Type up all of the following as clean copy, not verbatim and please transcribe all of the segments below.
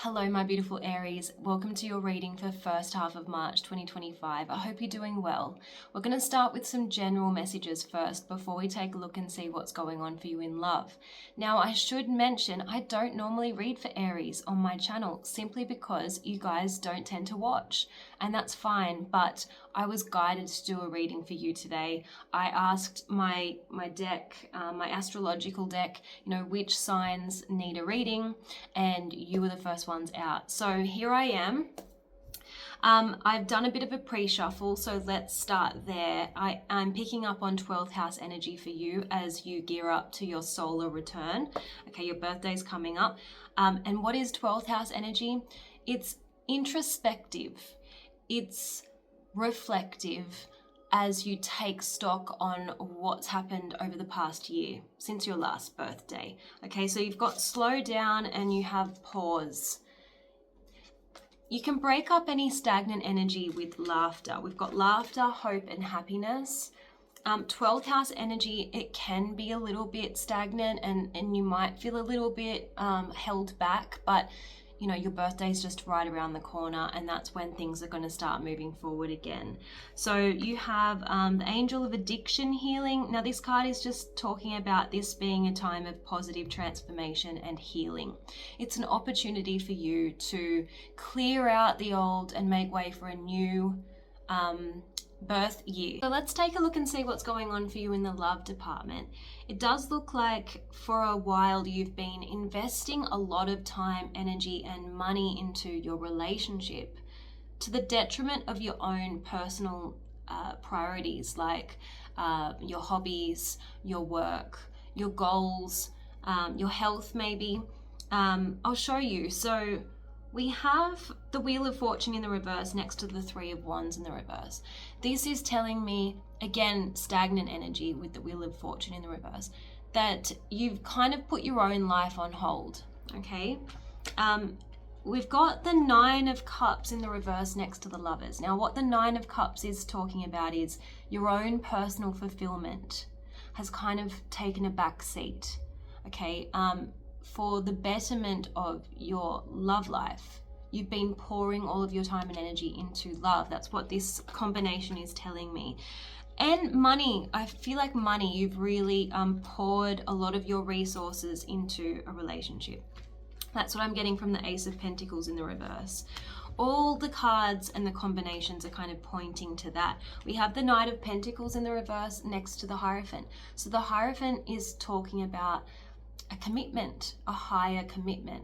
Hello, my beautiful Aries. Welcome to your reading for the first half of March 2025. I hope you're doing well. We're going to start with some general messages first before we take a look and see what's going on for you in love. Now, I should mention I don't normally read for Aries on my channel simply because you guys don't tend to watch, and that's fine, but I was guided to do a reading for you today. I asked my deck, my astrological deck, which signs need a reading, and you were the first ones out. So here I am. I've done a bit of a pre-shuffle, so let's start there. I'm picking up on 12th house energy for you as you gear up to your solar return. Okay, your birthday's coming up. And what is 12th house energy? It's introspective. It's reflective as you take stock on what's happened over the past year since your last birthday. Okay, so you've got slow down and you have pause. You can break up any stagnant energy with laughter. We've got laughter, hope, and happiness. 12th house energy, it can be a little bit stagnant and you might feel a little bit held back, but your birthday is just right around the corner, and that's when things are going to start moving forward again. So you have the Angel of Addiction healing. Now this card is just talking about this being a time of positive transformation and healing. It's an opportunity for you to clear out the old and make way for a new birth year. So let's take a look and see what's going on for you in the love department. It does look like for a while you've been investing a lot of time, energy, and money into your relationship to the detriment of your own personal priorities, like your hobbies, your work, your goals, your health maybe. I'll show you. So we have the Wheel of Fortune in the reverse next to the Three of Wands in the reverse. This is telling me, again, stagnant energy with the Wheel of Fortune in the reverse, that you've kind of put your own life on hold, okay? We've got the Nine of Cups in the reverse next to the Lovers. Now, what the Nine of Cups is talking about is your own personal fulfillment has kind of taken a back seat, okay? For the betterment of your love life, you've been pouring all of your time and energy into love. That's what this combination is telling me. And money, I feel like money, you've really poured a lot of your resources into a relationship. That's what I'm getting from the Ace of Pentacles in the reverse. All the cards and the combinations are kind of pointing to that. We have the Knight of Pentacles in the reverse next to the Hierophant. So the Hierophant is talking about a commitment, a higher commitment.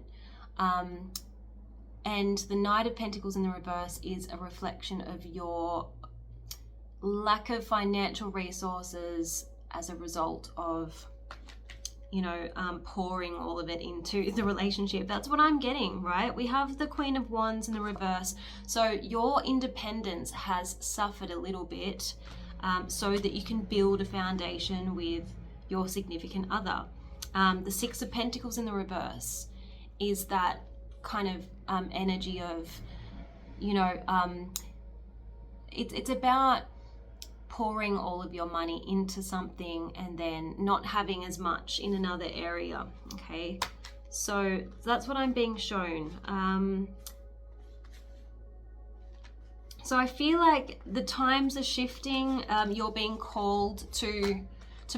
And the Knight of Pentacles in the reverse is a reflection of your lack of financial resources as a result of, pouring all of it into the relationship. That's what I'm getting, right? We have the Queen of Wands in the reverse. So your independence has suffered a little bit so that you can build a foundation with your significant other. The Six of Pentacles in the reverse is that kind of energy of, it's about pouring all of your money into something and then not having as much in another area, okay? So that's what I'm being shown. So I feel like the times are shifting. You're being called to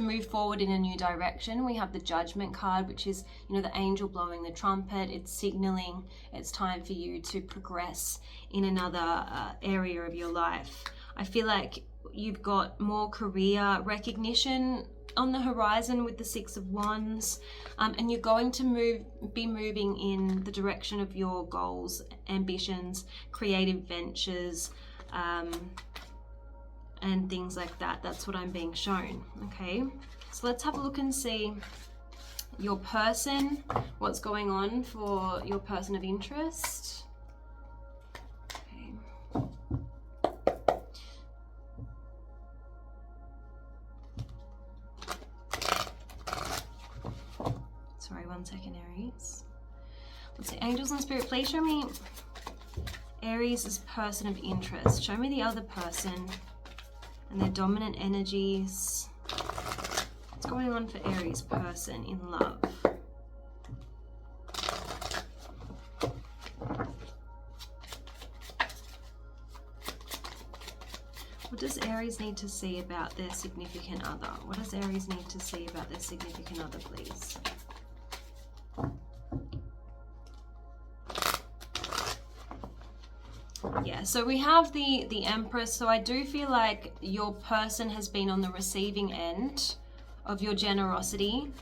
move forward in a new direction. We have the Judgment card, which is, the angel blowing the trumpet. It's signaling it's time for you to progress in another area of your life. I feel like you've got more career recognition on the horizon with the Six of Wands, and you're going to be moving in the direction of your goals, ambitions, creative ventures, and things like that. That's what I'm being shown, okay? So let's have a look and see your person, what's going on for your person of interest. Okay. Sorry, 1 second, Aries. Let's see, angels and spirit, please show me Aries' person of interest. Show me the other person and their dominant energies. What's going on for Aries person in love? What does Aries need to see about their significant other? What does Aries need to see about their significant other, please? Yeah, so we have the Empress. So I do feel like your person has been on the receiving end of your generosity.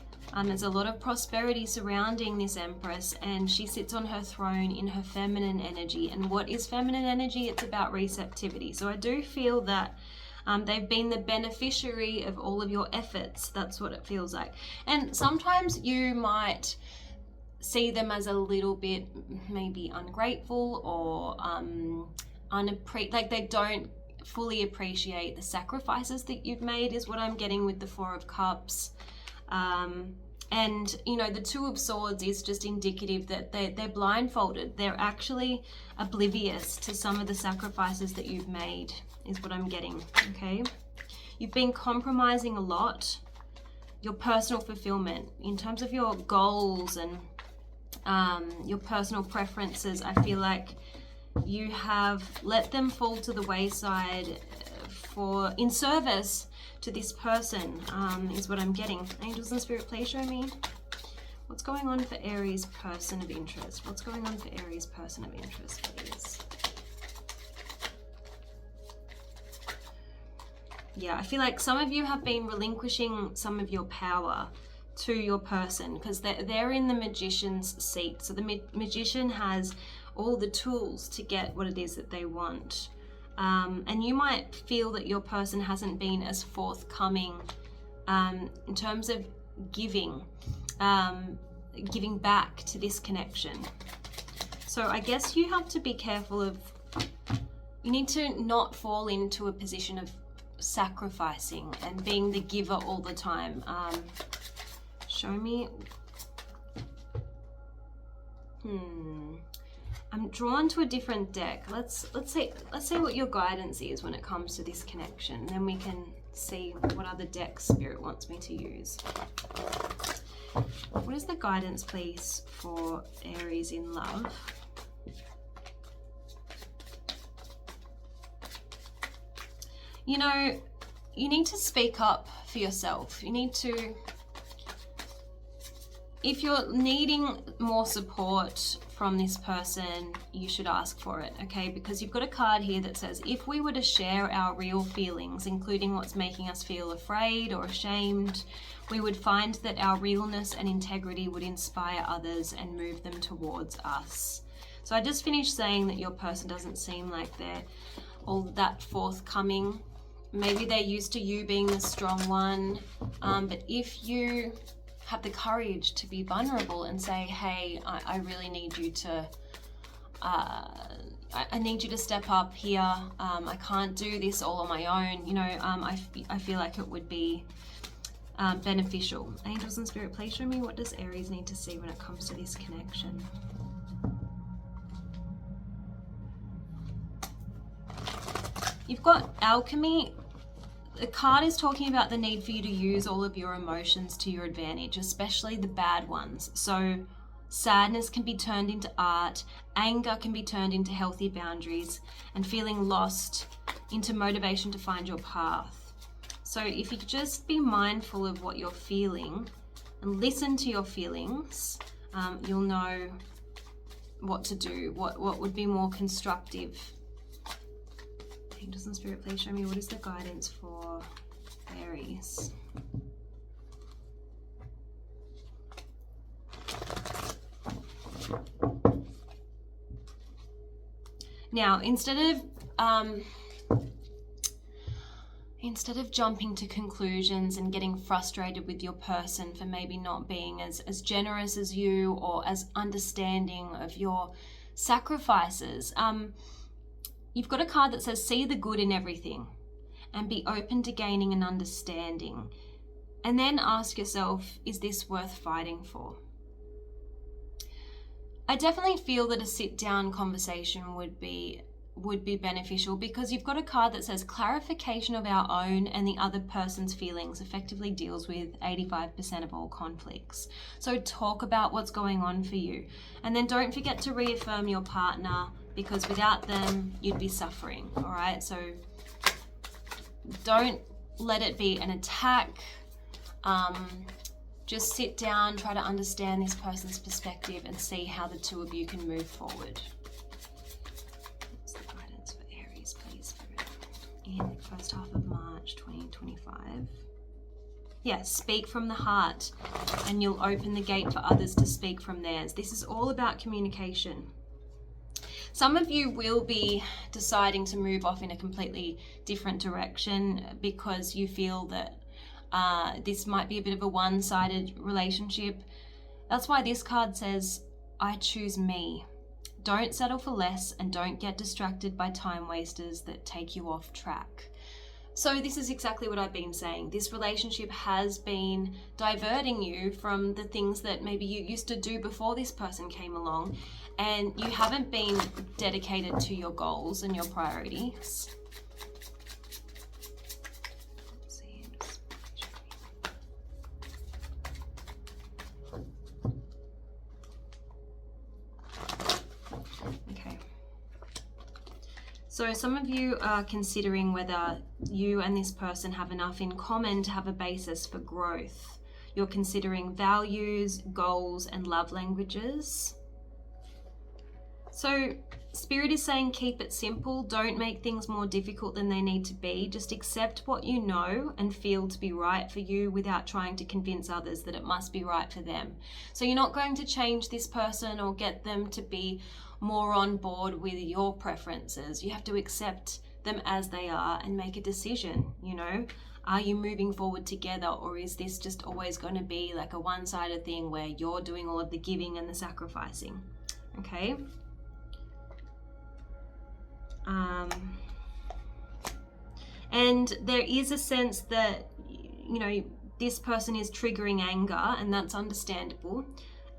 There's a lot of prosperity surrounding this Empress, and she sits on her throne in her feminine energy. And what is feminine energy? It's about receptivity. So I do feel that they've been the beneficiary of all of your efforts. That's what it feels like. And sometimes you might see them as a little bit maybe ungrateful or like they don't fully appreciate the sacrifices that you've made, is what I'm getting with the Four of Cups. And you know, the Two of Swords is just indicative that they're blindfolded. They're actually oblivious to some of the sacrifices that you've made, is what I'm getting. Okay, you've been compromising a lot your personal fulfillment in terms of your goals and your personal preferences. I feel like you have let them fall to the wayside in service to this person, is what I'm getting. Angels and Spirit, please show me what's going on for Aries person of interest. What's going on for Aries person of interest, please? Yeah, I feel like some of you have been relinquishing some of your power to your person because they're in the Magician's seat. So the Magician has all the tools to get what it is that they want. And you might feel that your person hasn't been as forthcoming in terms of giving back to this connection. So I guess you have to be careful of, you need to not fall into a position of sacrificing and being the giver all the time. Show me. I'm drawn to a different deck. Let's see what your guidance is when it comes to this connection. Then we can see what other decks Spirit wants me to use. What is the guidance, please, for Aries in love? You know, you need to speak up for yourself. You need to, if you're needing more support from this person, you should ask for it, okay? Because you've got a card here that says, if we were to share our real feelings, including what's making us feel afraid or ashamed, we would find that our realness and integrity would inspire others and move them towards us. So I just finished saying that your person doesn't seem like they're all that forthcoming. Maybe they're used to you being the strong one, but if you have the courage to be vulnerable and say, hey, I really need you to, I need you to step up here. I can't do this all on my own. You know, I feel like it would be beneficial. Angels and Spirit, please show me what does Aries need to see when it comes to this connection. You've got Alchemy. The card is talking about the need for you to use all of your emotions to your advantage, especially the bad ones. So sadness can be turned into art, anger can be turned into healthy boundaries, and feeling lost into motivation to find your path. So if you could just be mindful of what you're feeling and listen to your feelings, you'll know what to do, what would be more constructive. Angels and Spirit, please show me what is the guidance for Aries. Now, instead of jumping to conclusions and getting frustrated with your person for maybe not being as generous as you or as understanding of your sacrifices, you've got a card that says, see the good in everything and be open to gaining an understanding. And then ask yourself, is this worth fighting for? I definitely feel that a sit-down conversation would be beneficial, because you've got a card that says clarification of our own and the other person's feelings effectively deals with 85% of all conflicts. So talk about what's going on for you. And then don't forget to reaffirm your partner, because without them, you'd be suffering, all right? So Don't let it be an attack. Just sit down, try to understand this person's perspective and see how the two of you can move forward. What's the guidance for Aries, please, in the first half of March 2025? Yes, speak from the heart and you'll open the gate for others to speak from theirs. This is all about communication. Some of you will be deciding to move off in a completely different direction because you feel that this might be a bit of a one-sided relationship. That's why this card says, I choose me. Don't settle for less and don't get distracted by time wasters that take you off track. So this is exactly what I've been saying. This relationship has been diverting you from the things that maybe you used to do before this person came along, and you haven't been dedicated to your goals and your priorities. Okay. So some of you are considering whether you and this person have enough in common to have a basis for growth. You're considering values, goals, and love languages. So Spirit is saying keep it simple. Don't make things more difficult than they need to be. Just accept what you know and feel to be right for you without trying to convince others that it must be right for them. So you're not going to change this person or get them to be more on board with your preferences. You have to accept them as they are and make a decision, you know. Are you moving forward together, or is this just always going to be like a one-sided thing where you're doing all of the giving and the sacrificing? Okay. And there is a sense that, you know, this person is triggering anger, and that's understandable.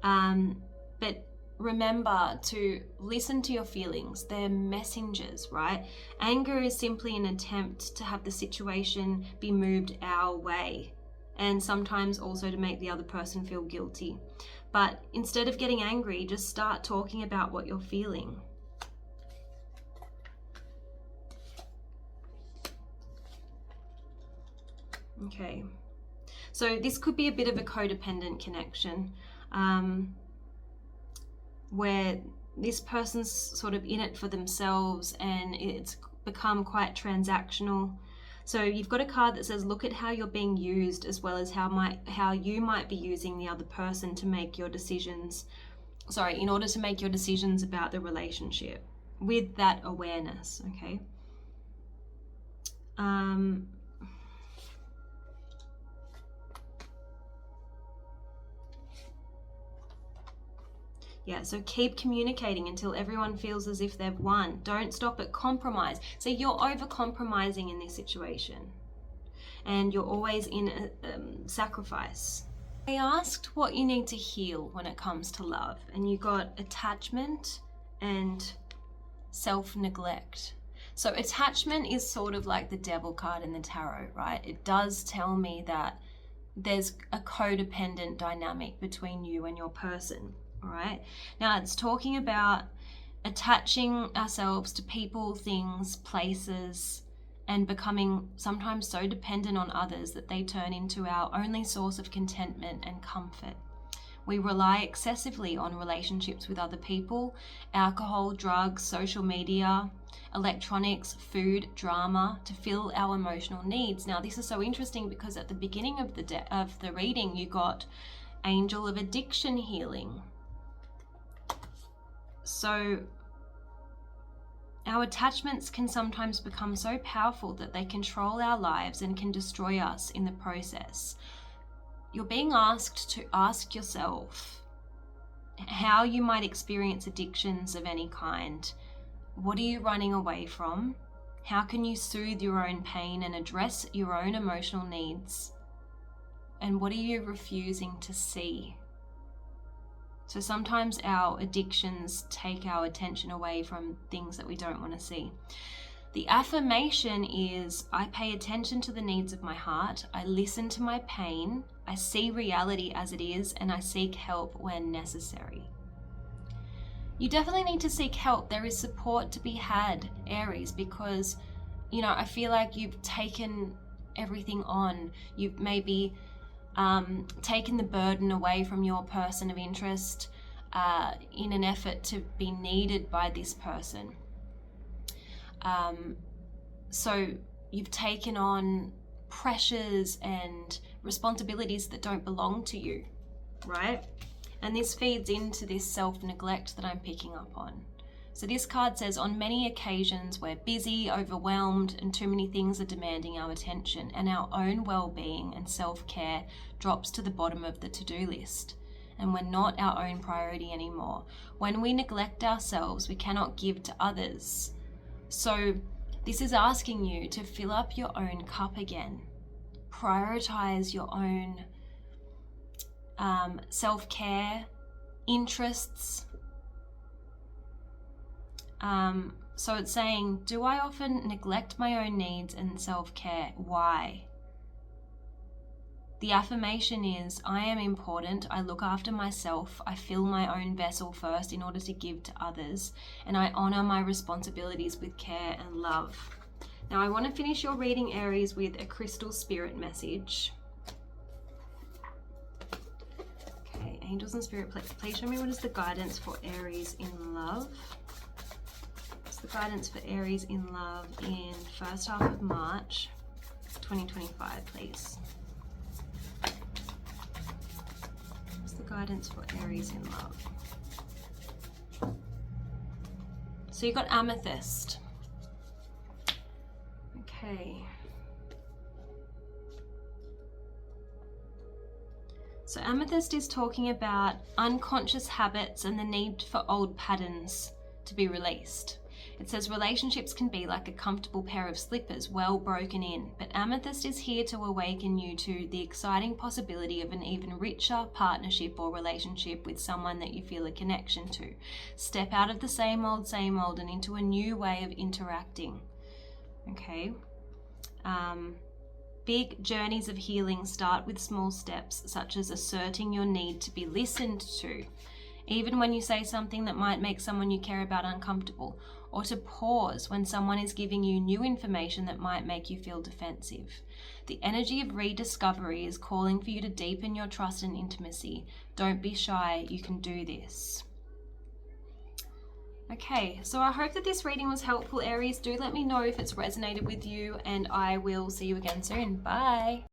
But remember to listen to your feelings. They're messengers, right? Anger is simply an attempt to have the situation be moved our way, and sometimes also to make the other person feel guilty. But instead of getting angry, just start talking about what you're feeling. Okay, so this could be a bit of a codependent connection, where this person's sort of in it for themselves and it's become quite transactional. So you've got a card that says, look at how you're being used, as well as how you might be using the other person to make your decisions, in order to make your decisions about the relationship with that awareness, okay? Yeah, so keep communicating until everyone feels as if they've won. Don't stop at compromise. So you're over-compromising in this situation, and you're always in a sacrifice. I asked what you need to heal when it comes to love, and you got attachment and self-neglect. So attachment is sort of like the devil card in the tarot, right? It does tell me that there's a codependent dynamic between you and your person. All right, now it's talking about attaching ourselves to people, things, places, and becoming sometimes so dependent on others that they turn into our only source of contentment and comfort. We rely excessively on relationships with other people, alcohol, drugs, social media, electronics, food, drama to fill our emotional needs. Now, this is so interesting because at the beginning of the reading, you got Angel of Addiction Healing. So our attachments can sometimes become so powerful that they control our lives and can destroy us in the process. You're being asked to ask yourself how you might experience addictions of any kind. What are you running away from? How can you soothe your own pain and address your own emotional needs? And what are you refusing to see? So sometimes our addictions take our attention away from things that we don't want to see. The affirmation is, I pay attention to the needs of my heart, I listen to my pain, I see reality as it is, and I seek help when necessary. You definitely need to seek help. There is support to be had, Aries, because I feel like you've taken everything on. You've maybe taken the burden away from your person of interest in an effort to be needed by this person. So you've taken on pressures and responsibilities that don't belong to you, right? And this feeds into this self-neglect that I'm picking up on. So this card says, on many occasions we're busy, overwhelmed, and too many things are demanding our attention, and our own well-being and self-care drops to the bottom of the to-do list. And we're not our own priority anymore. When we neglect ourselves, we cannot give to others. So this is asking you to fill up your own cup again. Prioritize your own self-care, interests. So it's saying, do I often neglect my own needs and self-care? Why? The affirmation is, I am important, I look after myself, I fill my own vessel first in order to give to others, and I honor my responsibilities with care and love. Now I want to finish your reading, Aries, with a crystal spirit message. Okay, angels and spirit, please show me what is the guidance for Aries in love. What's the guidance for Aries in love in first half of March 2025, please? Guidance for Aries in love. So you got amethyst. Okay. So amethyst is talking about unconscious habits and the need for old patterns to be released. It says relationships can be like a comfortable pair of slippers, well broken in, but amethyst is here to awaken you to the exciting possibility of an even richer partnership or relationship with someone that you feel a connection to. Step out of the same old, and into a new way of interacting. Okay. Big journeys of healing start with small steps, such as asserting your need to be listened to, even when you say something that might make someone you care about uncomfortable, or to pause when someone is giving you new information that might make you feel defensive. The energy of rediscovery is calling for you to deepen your trust and intimacy. Don't be shy, you can do this. Okay, so I hope that this reading was helpful, Aries. Do let me know if it's resonated with you, and I will see you again soon. Bye.